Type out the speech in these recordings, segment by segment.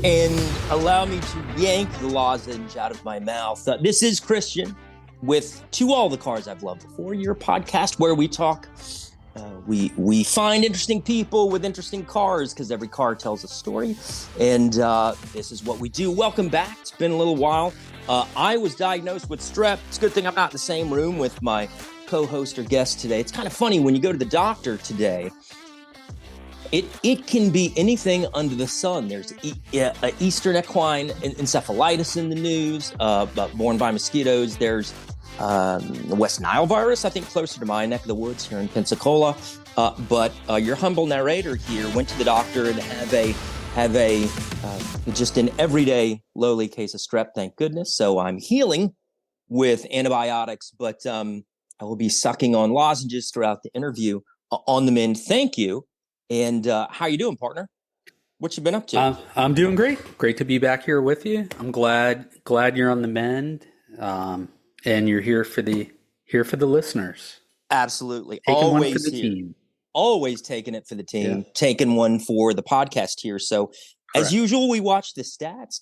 and allow me to yank the lozenge out of my mouth. This is Christian with To All the Cars I've Loved Before, your podcast where we talk. We find interesting people with interesting cars because every car tells a story, and this is what we do. Welcome back. It's been a little while. I was diagnosed with strep. It's a good thing I'm not in the same room with my co-host or guest today. It's kind of funny when you go to the doctor today. It can be anything under the sun. There's Eastern equine encephalitis in the news, borne by mosquitoes. There's the West Nile virus, I think closer to my neck of the woods here in Pensacola. But your humble narrator here went to the doctor and have a just an everyday lowly case of strep, thank goodness. So I'm healing with antibiotics, but I will be sucking on lozenges throughout the interview on the mend. Thank you. And how you doing, partner? What you been up to? I'm doing great. Great to be back here with you. I'm glad you're on the mend, and you're here for the listeners. Absolutely, Taking always one for the team. Always taking it for the team. Taking one for the podcast here. So, as usual, we watch the stats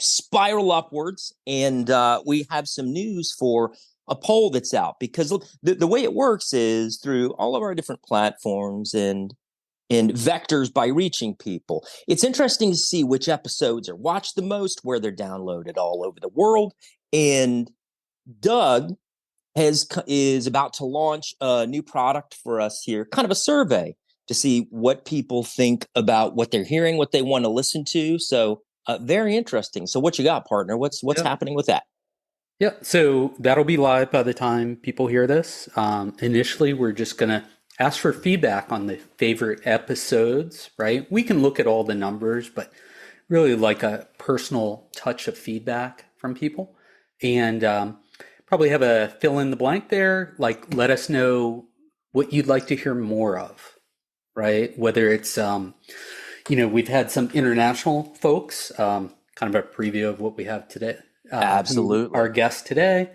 spiral upwards, and we have some news for a poll that's out because the way it works is through all of our different platforms and vectors by reaching people. It's interesting to see which episodes are watched the most, where they're downloaded all over the world. And Doug is about to launch a new product for us here, kind of a survey to see what people think about what they're hearing, what they want to listen to. So very interesting. So what you got, partner? What's happening with that? Yeah, so that'll be live by the time people hear this. Initially, we're just going to ask for feedback on the favorite episodes, right? We can look at all the numbers, but really like a personal touch of feedback from people. And probably have a fill in the blank there, like let us know what you'd like to hear more of, right? Whether it's, we've had some international folks, kind of a preview of what we have today. Absolutely. Our guest today,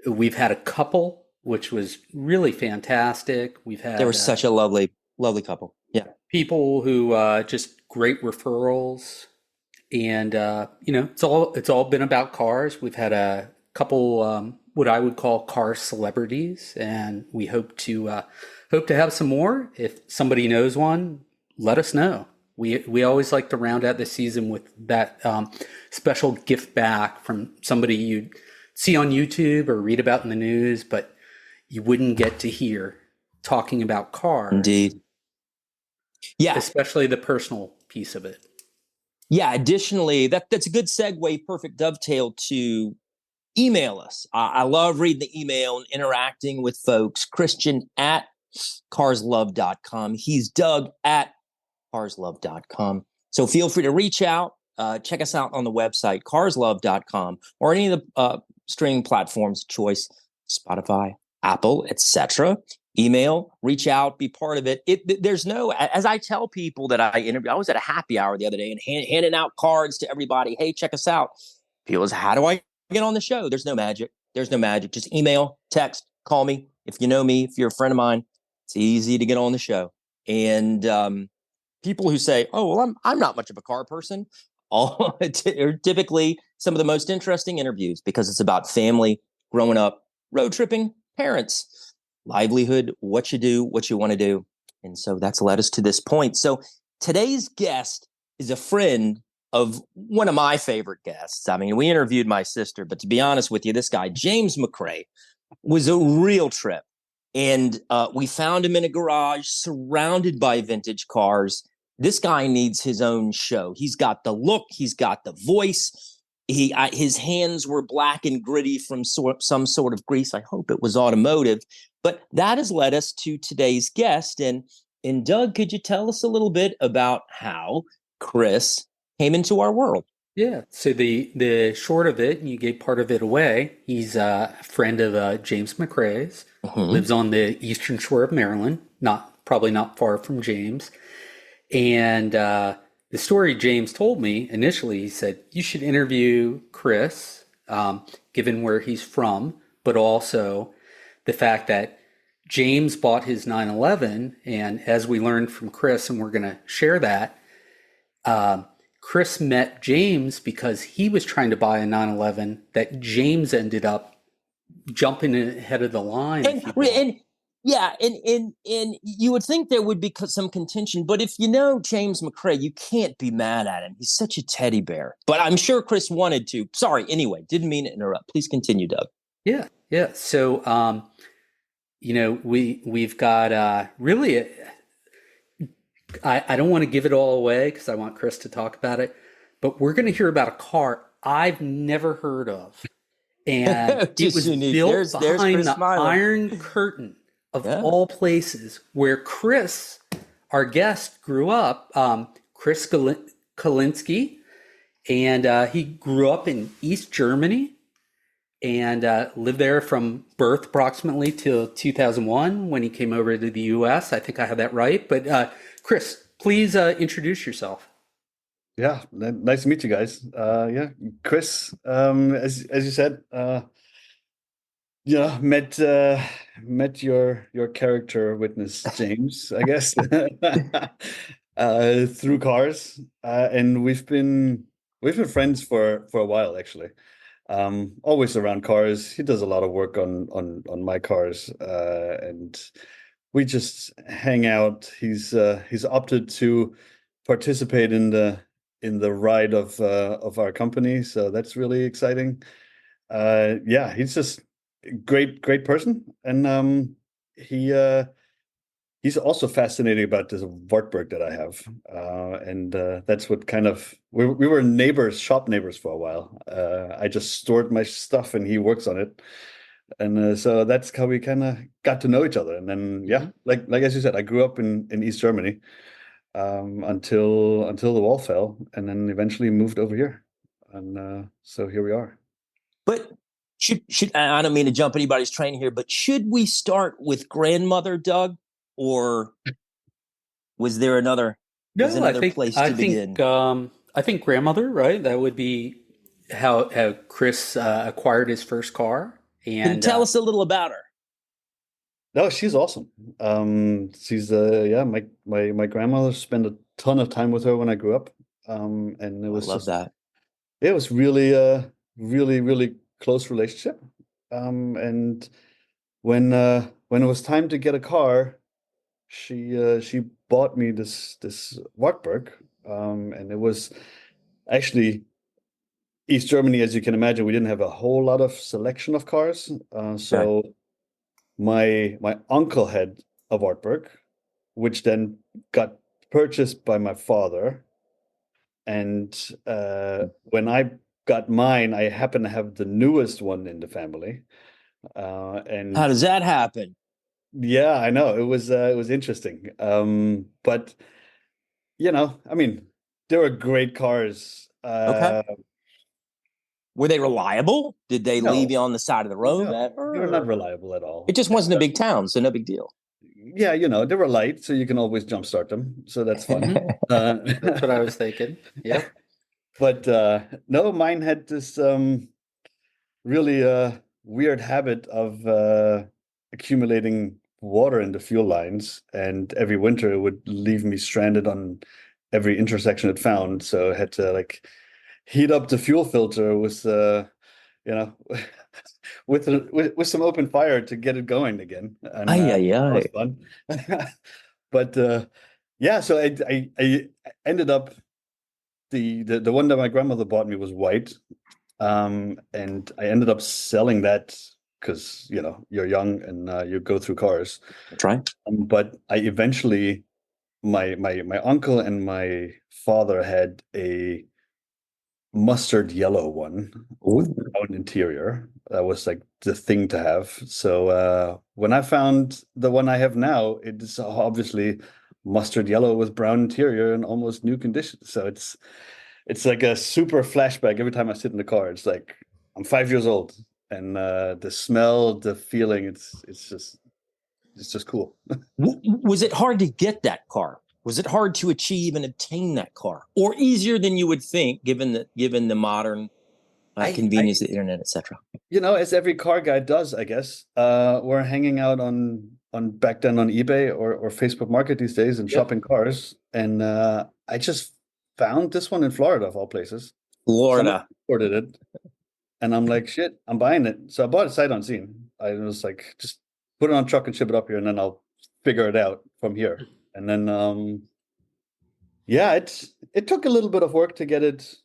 we've had a couple, which was really fantastic. They were such a lovely couple. Yeah. People who just great referrals. And, it's all been about cars. We've had a couple, what I would call car celebrities, and we hope to have some more. If somebody knows one, let us know. We always like to round out the season with that special gift back from somebody you'd see on YouTube or read about in the news, but you wouldn't get to hear talking about cars. Indeed. Yeah. Especially the personal piece of it. Yeah. Additionally, that's a good segue, perfect dovetail to email us. I love reading the email and interacting with folks. Christian at carslove.com. He's Doug at carslove.com. So feel free to reach out. Check us out on the website, carslove.com, or any of the streaming platforms of choice, Spotify, Apple, etc. Email, reach out, be part of it. There's no, as I tell people that I interview, I was at a happy hour the other day and handing out cards to everybody. Hey, check us out. People say, how do I get on the show? There's no magic. Just email, text, call me. If you know me, if you're a friend of mine, it's easy to get on the show. And people who say, oh, well, I'm not much of a car person, are typically some of the most interesting interviews because it's about family, growing up, road tripping, parents, livelihood, what you do, what you want to do. And so that's led us to this point. So today's guest is a friend of one of my favorite guests. I mean, we interviewed my sister, but to be honest with you, this guy, James McRae, was a real trip. And we found him in a garage surrounded by vintage cars. This guy needs his own show. He's got the look. He's got the voice. His hands were black and gritty from some sort of grease. I hope it was automotive. But that has led us to today's guest. And Doug, could you tell us a little bit about how Chris came into our world? Yeah. So the short of it, and you gave part of it away, he's a friend of James McRae's, lives on the eastern shore of Maryland, probably not far from James. And the story James told me initially, he said, you should interview Chris, given where he's from, but also the fact that James bought his 911. And as we learned from Chris, and we're going to share that, Chris met James because he was trying to buy a 911 that James ended up jumping ahead of the line, And if you will. and yeah, and you would think there would be some contention, but if you know James McCrae, you can't be mad at him. He's such a teddy bear. But I'm sure Chris wanted to. Sorry, anyway, didn't mean to interrupt. Please continue, Doug. Yeah, yeah. So, we've got really. I don't want to give it all away because I want Chris to talk about it, but we're going to hear about a car I've never heard of, and it was unique. built There's behind Chris the smiling. Iron Curtain of Yeah. all places, where Chris, our guest, grew up. Chris Kalinsky, and he grew up in East Germany and lived there from birth approximately till 2001 when he came over to the U.S. I think I have that right. But Chris, please introduce yourself. Yeah, nice to meet you guys. Yeah, Chris, as you said, met your character witness James, I guess, through cars, and we've been friends for a while actually. Always around cars. He does a lot of work on my cars, and we just hang out. He's opted to participate in the ride of our company, so that's really exciting. Yeah, he's just a great person, and he's also fascinating about this Wartburg that I have, and that's what kind of we were shop neighbors for a while. I just stored my stuff, and he works on it, and so that's how we kind of got to know each other. And then yeah, like as you said, I grew up in East Germany until the wall fell, and then eventually moved over here, and so here we are. But should I don't mean to jump anybody's train here, but should we start with grandmother, Doug, or was there another? Place to begin? I think grandmother, right? That would be how Chris acquired his first car. And tell us a little about her. No, she's awesome. She's yeah, my grandmother spent a ton of time with her when I grew up, and it was I love that. It was really really close relationship. And when it was time to get a car, she bought me this Wartburg, and it was actually East Germany, as you can imagine. We didn't have a whole lot of selection of cars, so. Okay. My uncle had a Wartburg, which then got purchased by my father. And when I got mine, I happened to have the newest one in the family. And how does that happen? Yeah, I know it was interesting. But I mean, they were great cars. Okay. Were they reliable? Did they leave you on the side of the road? No, they were not reliable at all. It just wasn't a big town, so no big deal. Yeah, they were light, so you can always jumpstart them. So that's fun. That's what I was thinking. Yeah. But no, mine had this really weird habit of accumulating water in the fuel lines, and every winter it would leave me stranded on every intersection it found. So I had to heat up the fuel filter with with some open fire to get it going again. And that was fun. But yeah, so I ended up the one that my grandmother bought me was white, and I ended up selling that because you're young and you go through cars. That's right. But I eventually my uncle and my father had a mustard yellow one with brown interior. That was the thing to have. So when I found the one I have now, it's obviously mustard yellow with brown interior and almost new condition. So it's like a super flashback every time I sit in the car. It's like I'm 5 years old, and the smell, the feeling, it's just cool. Was it hard to get that car? Was it hard to achieve and obtain that car, or easier than you would think, given the modern convenience of the internet, etc.? As every car guy does, I guess. We're hanging out on back then on eBay or Facebook Market these days and shopping cars, and I just found this one in Florida of all places. Florida. Someone ordered it, and I'm like, shit, I'm buying it. So I bought it sight unseen. I was like, just put it on a truck and ship it up here, and then I'll figure it out from here. And then, yeah, it took a little bit of work to get it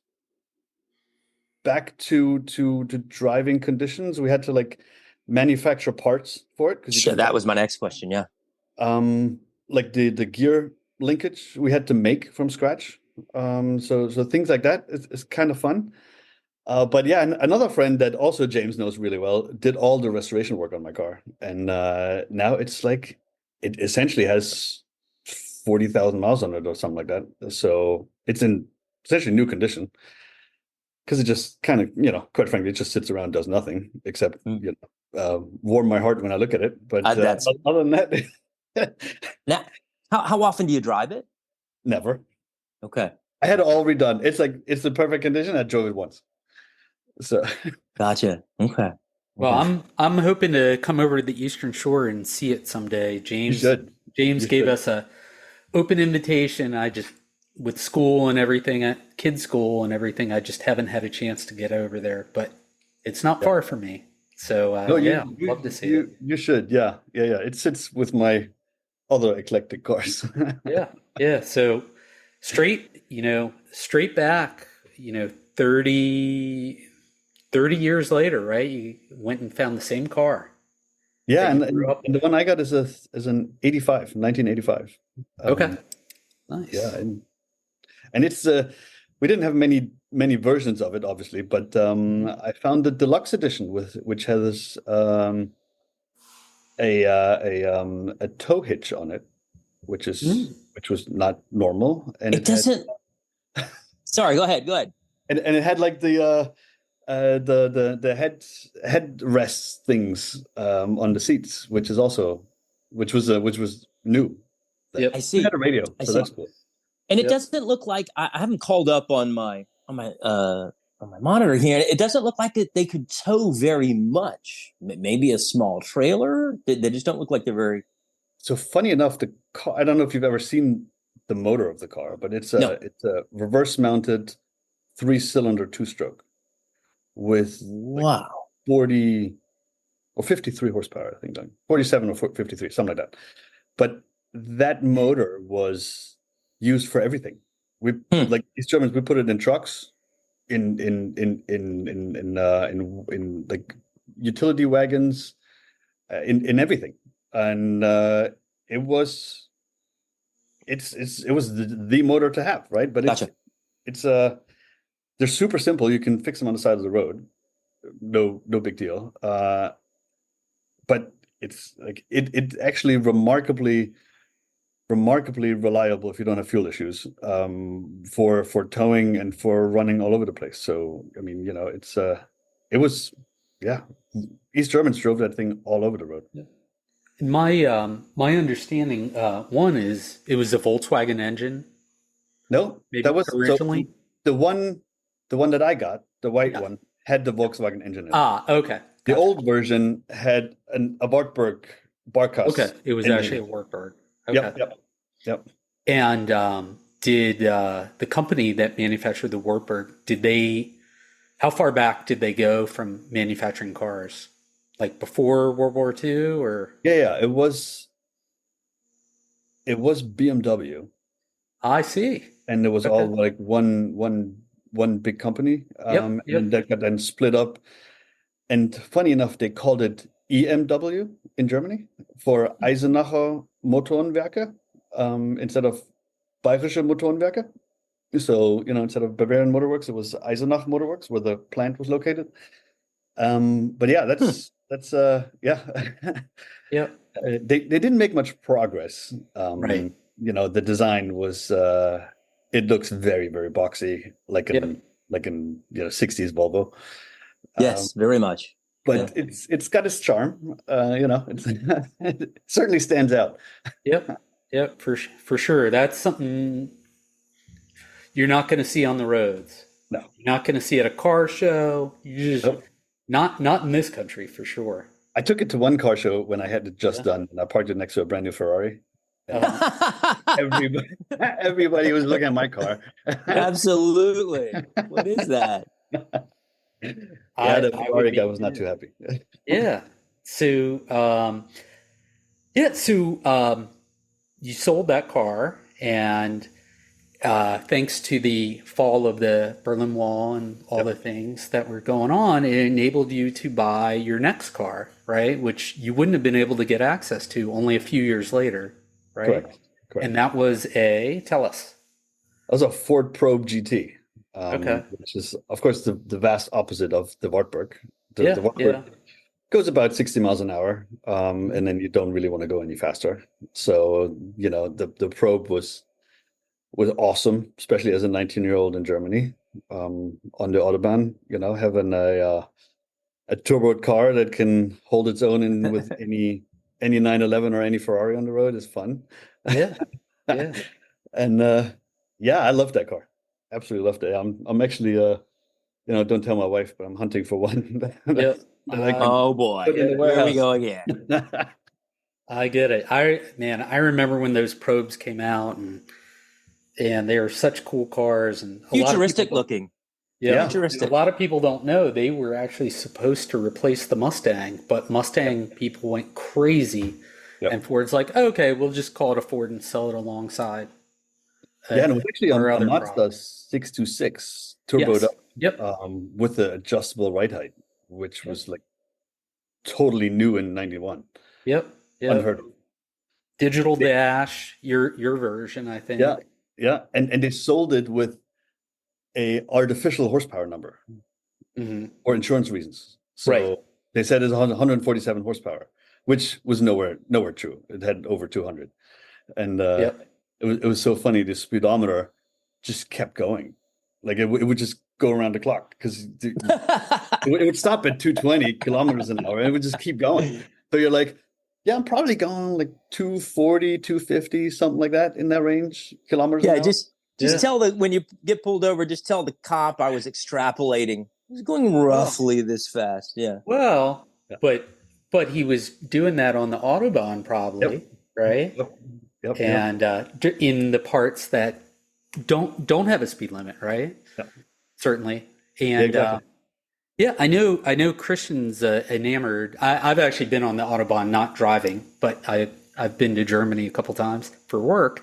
back to driving conditions. We had to like manufacture parts for it Sure, that was my next question. Yeah. Like the gear linkage we had to make from scratch. So things like that is kind of fun. But yeah, another friend that also James knows really well did all the restoration work on my car, and now it's like it essentially has 40,000 miles on it or something like that. So it's in essentially new condition because it just kind of, you know, quite frankly, it just sits around, does nothing except warm my heart when I look at it. But other than that, now, how often do you drive it? Never. Okay. I had it all redone. It's like it's the perfect condition. I drove it once. So gotcha. Okay. Well, I'm hoping to come over to the Eastern Shore and see it someday. James gave us a open invitation. I just, with school and everything, kids' school and everything, I just haven't had a chance to get over there. But it's not far from me. So I'd love to see it. You should. Yeah. It sits with my other eclectic cars. Yeah. So straight back, 30 years later, right? You went and found the same car. Yeah, and the one I got is an 1985. Okay. Nice. Yeah, and it's we didn't have many versions of it, obviously, but I found the deluxe edition which has a tow hitch on it, which was not normal, and it doesn't. Sorry, go ahead. And it had like the headrest things on the seats, which was new. Yep. I see. It had a radio, so that's cool. And it doesn't look like I haven't called up on my monitor here. It doesn't look like they could tow very much. Maybe a small trailer. They just don't look like they're very. So funny enough, the car. I don't know if you've ever seen the motor of the car, but it's a reverse mounted 3-cylinder 2-stroke with 40 or 53 horsepower, I think, 47 or 53, something like that. But that motor was used for everything. We like these Germans, we put it in trucks, in like utility wagons, in everything, and it was the motor to have, right? But it's they're super simple. You can fix them on the side of the road. No big deal. But it's like it actually remarkably reliable if you don't have fuel issues, for towing and for running all over the place. So I mean, it was East Germans drove that thing all over the road. Yeah. My understanding, one is it was a Volkswagen engine. No, that was originally the one that I got, the white one, had the Volkswagen engine in it. Okay. The old version had a Wartburg barcast. Okay, it was actually a Wartburg. Okay. Yep. And did the company that manufactured the Wartburg, how far back did they go from manufacturing cars? Like before World War II, or? Yeah. It was BMW. I see. And it was all like one big company. And that got then split up. And funny enough, they called it EMW in Germany for Eisenacher Motorenwerke, instead of Bayerische Motorenwerke. So, instead of Bavarian Motorworks, it was Eisenach Motorworks where the plant was located. But yeah, that's yeah. They didn't make much progress. Right. The design was it looks very, very boxy, like in 60s Volvo. Yes, very much. But it's got its charm. It certainly stands out. Yep, for sure. That's something you're not going to see on the roads. No, you're not going to see at a car show. You just not in this country for sure. I took it to one car show when I had it just done, and I parked it next to a brand new Ferrari, Everybody was looking at my car. Absolutely. What is that? Yeah, the Ferrari guy was not too happy. Yeah. So, you sold that car, and thanks to the fall of the Berlin Wall and all the things that were going on, it enabled you to buy your next car, right? Which you wouldn't have been able to get access to only a few years later, right? Correct. And that was tell us. That was a Ford Probe GT, Okay. which is, of course, the vast opposite of the Wartburg. The Yeah, Wartburg goes about 60 miles an hour, and then you don't really want to go any faster. So, the Probe was awesome, especially as a 19-year-old in Germany, on the Autobahn, having a turbo car that can hold its own with any 911 or any Ferrari on the road is fun. Yeah. Yeah. And I love that car. Absolutely loved it. I'm actually don't tell my wife, but I'm hunting for one. Yeah. Oh boy. Here we go again. I get it. I remember when those Probes came out, and they were such cool cars, and Futuristic looking. Yeah, futuristic. A lot of people don't know they were actually supposed to replace the Mustang, but Mustang people went crazy, and Ford's like, okay, we'll just call it a Ford and sell it alongside. And it was actually a Mazda 626 turboed up, with the adjustable ride height, which was like totally new in '91. Yep. Unheard of. Digital dash, your version, I think. Yeah, and they sold it with a artificial horsepower number for insurance reasons. So they said it's 147 horsepower, which was nowhere true. It had over 200, and it was so funny. The speedometer just kept going, like it would just go around the clock, because it would stop at 220 kilometers an hour, and it would just keep going. So you're like, yeah, I'm probably going like 240, 250, something like that, in that range, kilometers an hour. Just tell when you get pulled over, just tell the cop I was extrapolating. It was going roughly this fast. Yeah. Well, but he was doing that on the Autobahn probably, right? Yep. And in the parts that don't have a speed limit, right? Yep. Certainly. And I know Christian's enamored. I've actually been on the Autobahn, not driving, but I've been to Germany a couple times for work.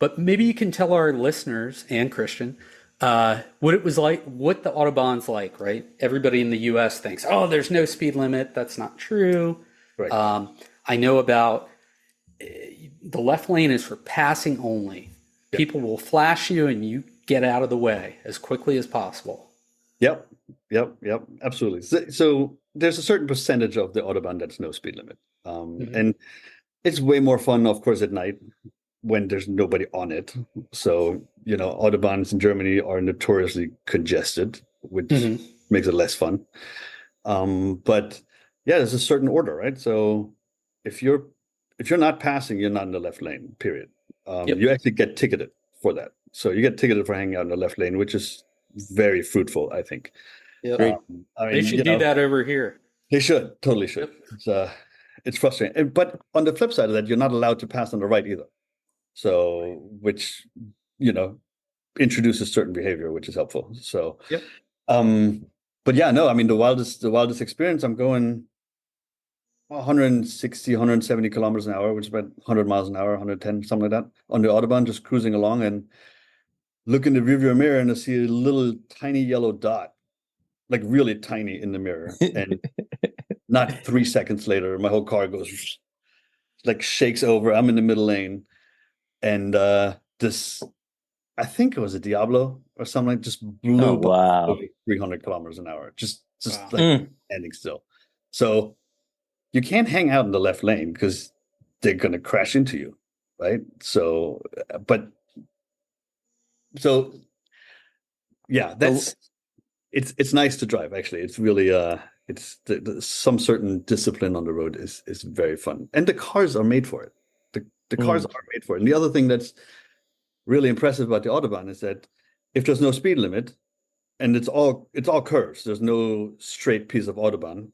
But maybe you can tell our listeners and Christian what it was like, what the Autobahn's like, right? Everybody in the U.S. thinks, oh, there's no speed limit. That's not true. Right. I know about the left lane is for passing only. Yep. People will flash you, and you get out of the way as quickly as possible. Yep, absolutely. So there's a certain percentage of the Autobahn that's no speed limit. And it's way more fun, of course, at night when there's nobody on it. So, Autobahns in Germany are notoriously congested, which makes it less fun. But there's a certain order, right? So if you're not passing, you're not in the left lane, period. You actually get ticketed for that. So you get ticketed for hanging out in the left lane, which is very fruitful, I think. Yep. They should do that over here. They should, totally should. Yep. It's frustrating. But on the flip side of that, you're not allowed to pass on the right either. So, which, introduces certain behavior, which is helpful. So, but the wildest experience, I'm going 160, 170 kilometers an hour, which is about 100 miles an hour, 110, something like that, on the Autobahn, just cruising along, and look in the rearview mirror and I see a little tiny yellow dot, like really tiny in the mirror. And not 3 seconds later, my whole car goes, like, shakes over. I'm in the middle lane. And this, I think it was a Diablo or something, just blew by 300 kilometers an hour, just like standing still. So you can't hang out in the left lane because they're going to crash into you, right? So, it's nice to drive. Actually, it's really it's some certain discipline on the road is very fun, and the cars are made for it. The cars are made for it. And the other thing that's really impressive about the Autobahn is that if there's no speed limit, and it's all curves, there's no straight piece of Autobahn,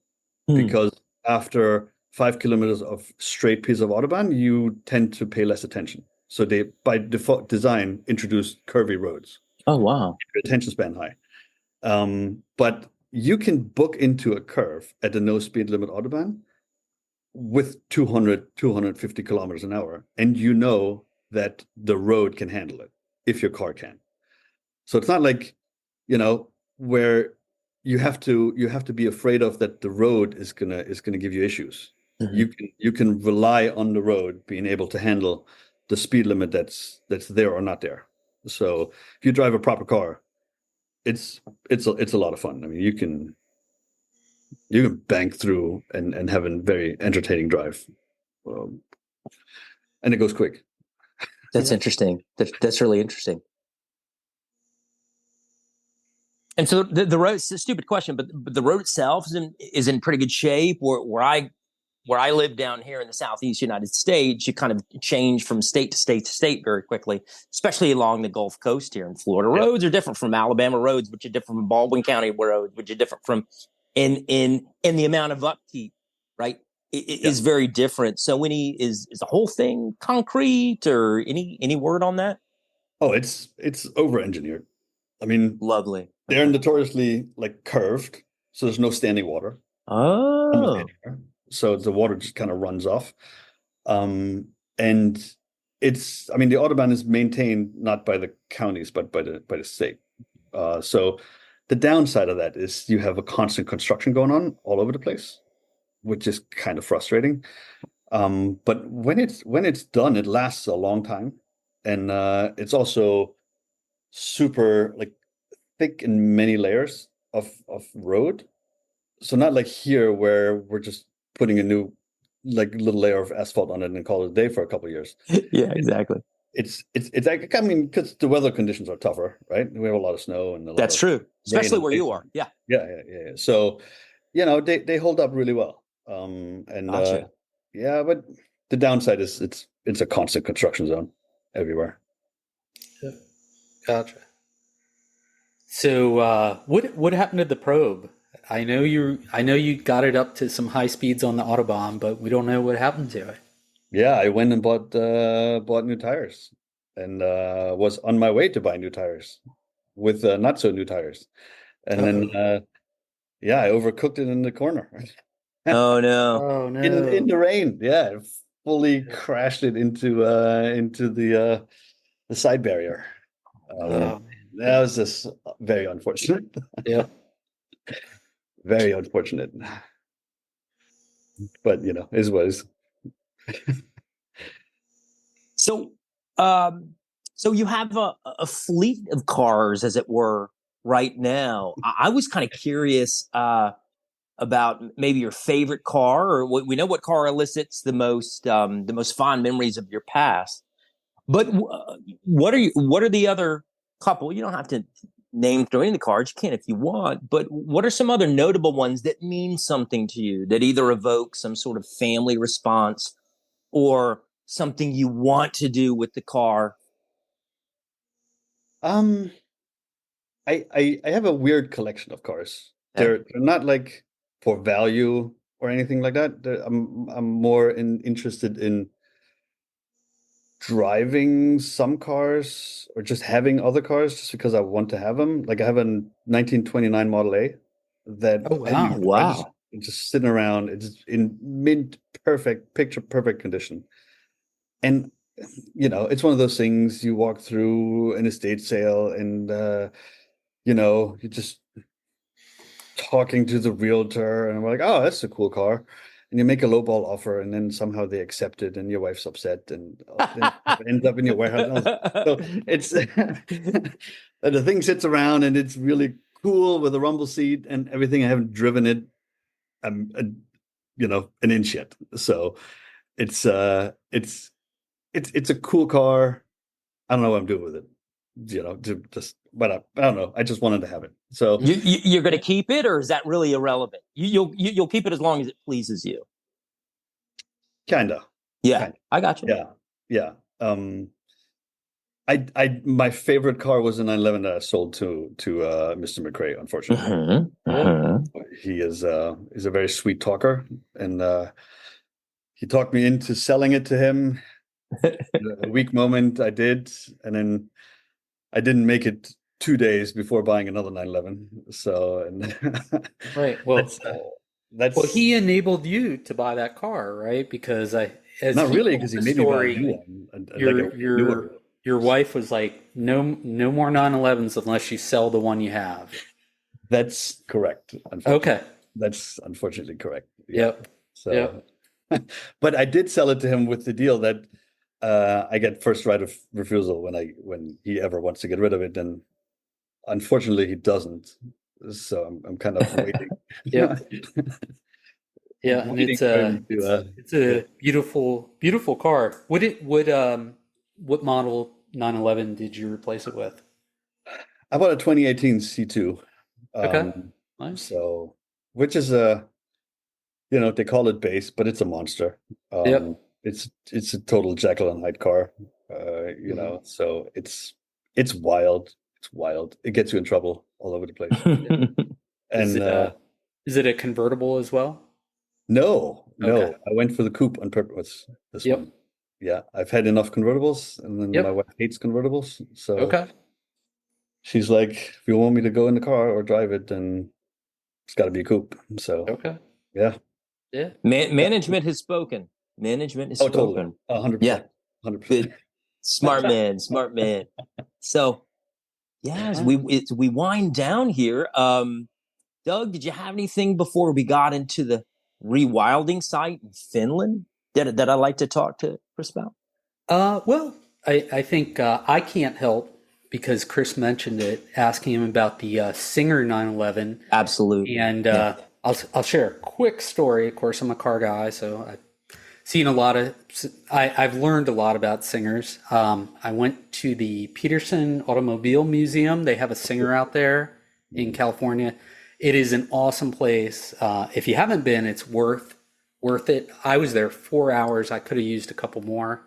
because after 5 kilometers of straight piece of Autobahn, you tend to pay less attention. So they, by default design, introduced curvy roads. Oh, wow. Your attention span high. But you can book into a curve at the no speed limit Autobahn with 250 kilometers an hour. And you know that the road can handle it if your car can. So it's not like, where you have to be afraid of that the road is gonna give you issues. Mm-hmm. You can rely on the road being able to handle the speed limit that's there or not there. So if you drive a proper car, it's a lot of fun. I mean, you can bank through and have a very entertaining drive, and it goes quick. That's interesting. That's really interesting. And so the road, it's a stupid question, but the road itself is in pretty good shape. Where I live down here in the Southeast United States, you kind of change from state to state to state very quickly, especially along the Gulf Coast here in Florida. Yeah. Roads are different from Alabama roads, which are different from Baldwin County roads, which are different from in the amount of upkeep, right? It is very different. So is the whole thing concrete, or any word on that? Oh, it's over-engineered. I mean, lovely. They're notoriously curved, so there's no standing water. Oh. So the water just kind of runs off. And the Autobahn is maintained not by the counties, but by the state. So the downside of that is you have a constant construction going on all over the place, which is kind of frustrating. But when it's done, it lasts a long time. And it's also super thick in many layers of road. So not like here where we're just putting a new little layer of asphalt on it and call it a day for a couple of years. Yeah, exactly. It's because the weather conditions are tougher, right? We have a lot of snow and that's true, especially where you are. Yeah. So they hold up really well. Gotcha. But the downside is it's a constant construction zone everywhere. Yeah. Gotcha. So what happened to the probe? I know you got it up to some high speeds on the Autobahn, but we don't know what happened to it. Yeah, I went and bought new tires, and was on my way to buy new tires with not so new tires, and then I overcooked it in the corner. Oh no! Oh no! In the rain, yeah, fully crashed it into the side barrier. That was just very unfortunate. Yeah. Very unfortunate. But is what is. So you have a fleet of cars, as it were, right now. I was kind of curious about maybe your favorite car, or we know what car elicits the most fond memories of your past. But what are the other couple? You don't have to name three in the cars. You can if you want. But what are some other notable ones that mean something to you, that either evoke some sort of family response or something you want to do with the car? I have a weird collection of cars. They're not for value or anything like that. I'm more interested in driving some cars or just having other cars just because I want to have them. I have a 1929 Model A that wow. Just sitting around. It's in picture perfect condition. And it's one of those things you walk through an estate sale and you're just talking to the realtor and I'm like, oh, that's a cool car. And you make a lowball offer, and then somehow they accept it, and your wife's upset, and it ends up in your warehouse. So it's the thing sits around, and it's really cool with a rumble seat and everything. I haven't driven it, an inch yet. So it's a cool car. I don't know what I'm doing with it. But I don't know. I just wanted to have it. So you're going to keep it, or is that really irrelevant? You'll keep it as long as it pleases you. Kinda. Yeah, Kinda. I got you. Yeah. My favorite car was a 911 that I sold to Mr. McRae. Unfortunately, mm-hmm. He is he's a very sweet talker, and he talked me into selling it to him. A weak moment, I did, and then I didn't make it 2 days before buying another 911. So, and Right. Well, that's he enabled you to buy that car, right? Because as not he really, told because he the made me buy a story, new one, like your a newer. your wife was like, no more 911s unless you sell the one you have. That's correct. Unfortunately, Okay. that's unfortunately correct. Yeah. Yep. So, Yep. but I did sell it to him with the deal that I get first right of refusal when he ever wants to get rid of it. And unfortunately, he doesn't. So I'm kind of waiting. Yep. Yeah, and Waiting for him to. it's a beautiful car. What model 911 did you replace it with? I bought a 2018 C2. Okay. Nice. So which is they call it base, but it's a monster. Yep. It's a total Jekyll and Hyde car. So it's wild. It's wild. It gets you in trouble all over the place. Is And it a convertible as well? no, Okay. I went for the coupe on purpose. This Yep. one. Yeah, I've had enough convertibles, and then my Yep. wife hates convertibles. So Okay. she's like, if you want me to go in the car or drive it, then it's got to be a coupe. So Okay. yeah. Yeah. Management has spoken. Management has Oh, totally. spoken. 100%. Yeah. 100%. Smart man, smart man. So, yeah, as we wind down here, Doug, did you have anything before we got into the rewilding site in Finland that I'd like to talk to Chris about? Well, I think I can't help because Chris mentioned it, asking him about the Singer 911. Absolutely. And Yeah. I'll share a quick story. Of course, I'm a car guy, so I've seen a lot of. I've learned a lot about Singers. I went to the Peterson Automobile Museum. They have a Singer out there in California. It is an awesome place. If you haven't been, it's worth it. I was there 4 hours. I could have used a couple more,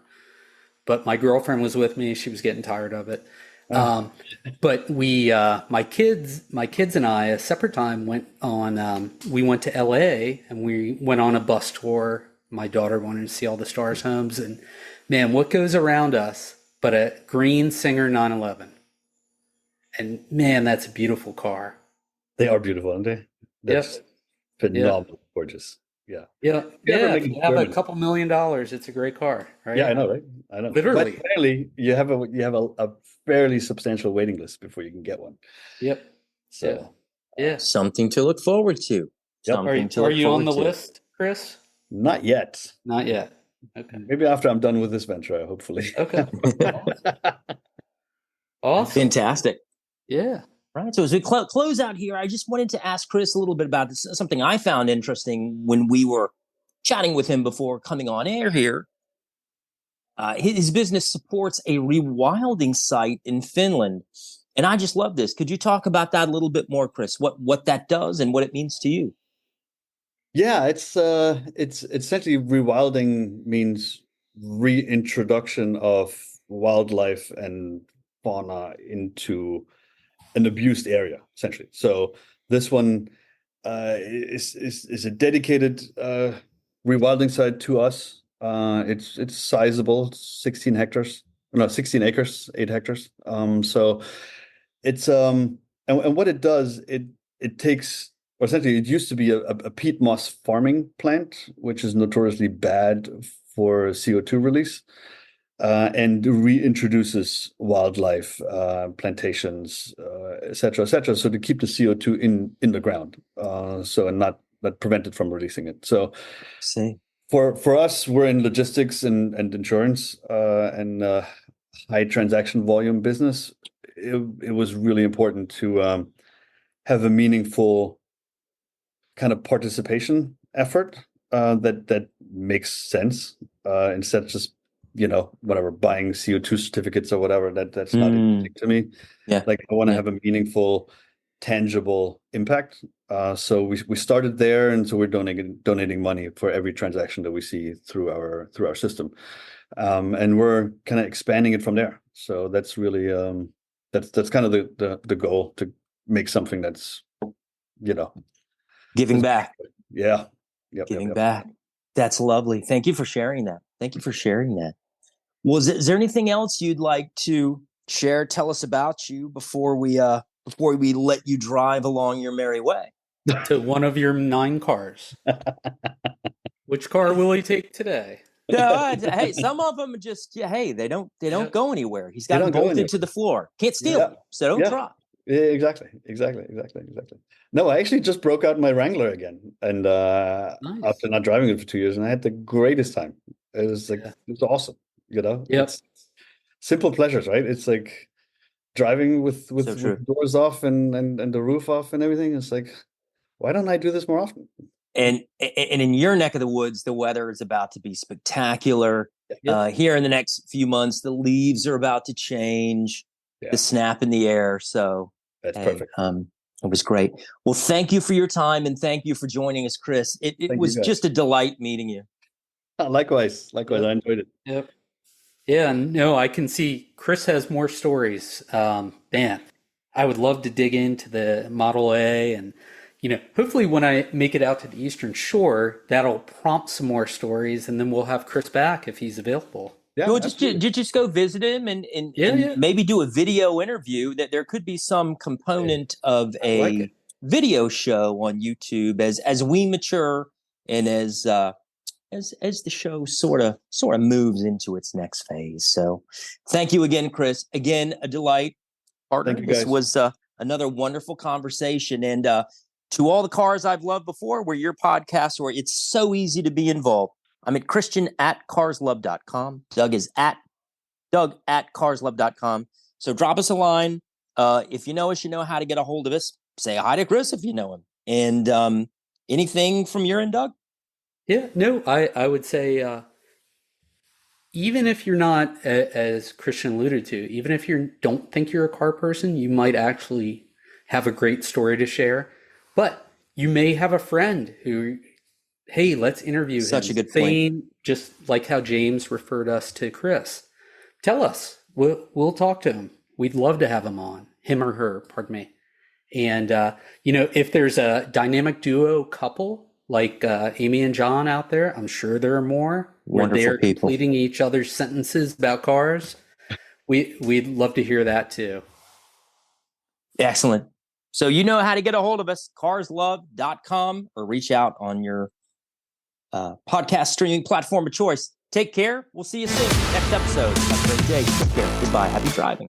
but my girlfriend was with me. She was getting tired of it. But we, my kids and I, a separate time we went to LA and we went on a bus tour. My daughter wanted to see all the stars homes, and man, what goes around us but a green Singer 911? And man, that's a beautiful car. They are beautiful, aren't they? That's phenomenal, gorgeous. Yeah. Yeah. If If you have a couple $1 million, it's a great car, right? Yeah, I know, right? I know. Literally. But apparently you have a fairly substantial waiting list before you can get one. Yep. So Yeah. Something to look forward to. Yep. Are you on the list, Chris? Not yet. Not yet. Okay. Maybe after I'm done with this venture, hopefully. Okay. Awesome. Fantastic. Yeah. Right. So as we close out here, I just wanted to ask Chris a little bit about this, something I found interesting when we were chatting with him before coming on air here. His business supports a rewilding site in Finland. And I just love this. Could you talk about that a little bit more, Chris? What that does and what it means to you? Yeah, it's essentially rewilding means reintroduction of wildlife and fauna into an abused area, essentially. So this one is a dedicated rewilding site to us. It's sizable, 16 hectares. No, 16 acres, 8 hectares. So it's and what it does, it takes, or essentially it used to be a peat moss farming plant, which is notoriously bad for CO2 release. And reintroduces wildlife, plantations, et cetera, et cetera, so to keep the CO2 in the ground, and not prevent it from releasing it. So, for us, we're in logistics and insurance and high transaction volume business. It was really important to have a meaningful kind of participation effort that makes sense instead of just whatever, buying CO2 certificates or whatever. That's not interesting to me. Yeah. Like I want to have a meaningful, tangible impact. So we started there, and so we're donating money for every transaction that we see through our system, and we're kind of expanding it from there. So that's really that's kind of the goal, to make something that's giving back. Yeah. Giving back. That's lovely. Thank you for sharing that. Thank you for sharing that. Well, is there anything else you'd like to share? Tell us about you before we let you drive along your merry way. To one of your 9 cars. Which car will he take today? Hey, some of them just they don't go anywhere. He's got them bolted to the floor. Can't steal them, so don't try. Yeah, exactly. No, I actually just broke out my Wrangler again, and Nice. after not driving it for 2 years, and I had the greatest time. It was like it was awesome. It's simple pleasures, right? It's like driving with doors off and the roof off and everything. It's like, why don't I do this more often? And in your neck of the woods, the weather is about to be spectacular. Here in the next few months, the leaves are about to change. The snap in the air. So that's perfect. It was great. Well, thank you for your time, and thank you for joining us, Chris. It was just a delight meeting you. Likewise. I enjoyed it. Yep. Yeah, no, I can see Chris has more stories. Man, I would love to dig into the Model A, and hopefully when I make it out to the Eastern Shore, that'll prompt some more stories, and then we'll have Chris back if he's available. Yeah, well, just go visit him and maybe do a video interview. That there could be some component of a video show on YouTube as we mature and as the show sort of moves into its next phase. So, thank you again, Chris. Again, a delight, partner. Thank you, guys. This was another wonderful conversation, and to all the cars I've loved before, we're your podcast where it's so easy to be involved. I'm at Christian@carslove.com. Doug is Doug@carslove.com. So drop us a line. If you know us, you know how to get a hold of us. Say hi to Chris if you know him. And anything from your end, Doug? Yeah, no, I would say even if you're not, as Christian alluded to, even if you don't think you're a car person, you might actually have a great story to share. But you may have a friend who, hey, let's interview him. Such a good point. Just like how James referred us to Chris. Tell us. We'll talk to him. We'd love to have him on. Him or her, pardon me. And, if there's a dynamic duo couple like Amy and John out there, I'm sure there are more. Where they're completing each other's sentences about cars. We'd love to hear that too. Excellent. So you know how to get a hold of us, carslove.com, or reach out on your podcast streaming platform of choice. Take care. We'll see you soon. Next episode. Have a great day. Take care. Goodbye. Happy driving.